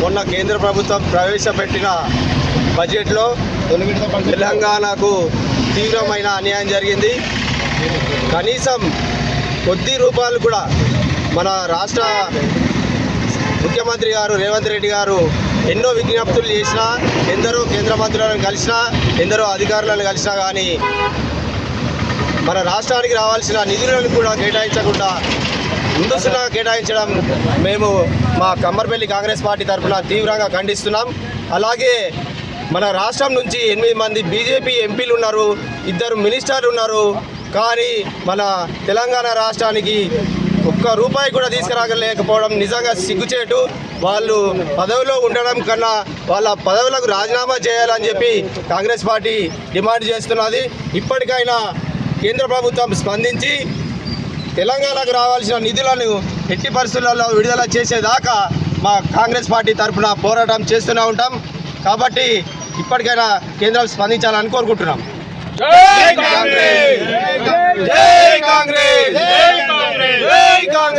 మొన్న కేంద్ర ప్రభుత్వం ప్రవేశపెట్టిన బడ్జెట్లో తెలంగాణకు తీవ్రమైన అన్యాయం జరిగింది. కనీసం కొద్ది రూపాయలు కూడా మన రాష్ట్ర ముఖ్యమంత్రి గారు రేవంత్ రెడ్డి గారు ఎన్నో విజ్ఞప్తులు చేసినా, ఎందరో కేంద్ర మంత్రులను కలిసినా, ఎందరో అధికారులను కలిసినా కానీ మన రాష్ట్రానికి రావాల్సిన నిధులను కూడా కేటాయించకుండా ముందస్తుగా కేటాయించడం మేము మా కమ్మర్పల్లి కాంగ్రెస్ పార్టీ తరఫున తీవ్రంగా ఖండిస్తున్నాం. అలాగే మన రాష్ట్రం నుంచి 8 మంది బీజేపీ ఎంపీలు ఉన్నారు, 2 మినిస్టర్లు ఉన్నారు. కానీ మన తెలంగాణ రాష్ట్రానికి ఒక్క రూపాయి కూడా తీసుకురాగలేకపోవడం నిజంగా సిగ్గుచేటు. వాళ్ళు పదవిలో ఉండడం కన్నా వాళ్ళ పదవులకు రాజీనామా చేయాలని చెప్పి కాంగ్రెస్ పార్టీ డిమాండ్ చేస్తున్నది. ఇప్పటికైనా కేంద్ర ప్రభుత్వం స్పందించి తెలంగాణకు రావాల్సిన నిధులను ఎట్టి పరిస్థితులలో విడుదల చేసేదాకా మా కాంగ్రెస్ పార్టీ తరఫున పోరాటం చేస్తూనే ఉంటాం. కాబట్టి ఇప్పటికైనా కేంద్రం స్పందించాలని కోరుకుంటున్నాం. జై కాంగ్రెస్! జై కాంగ్రెస్! జై కాంగ్రెస్! జై కాంగ్రెస్!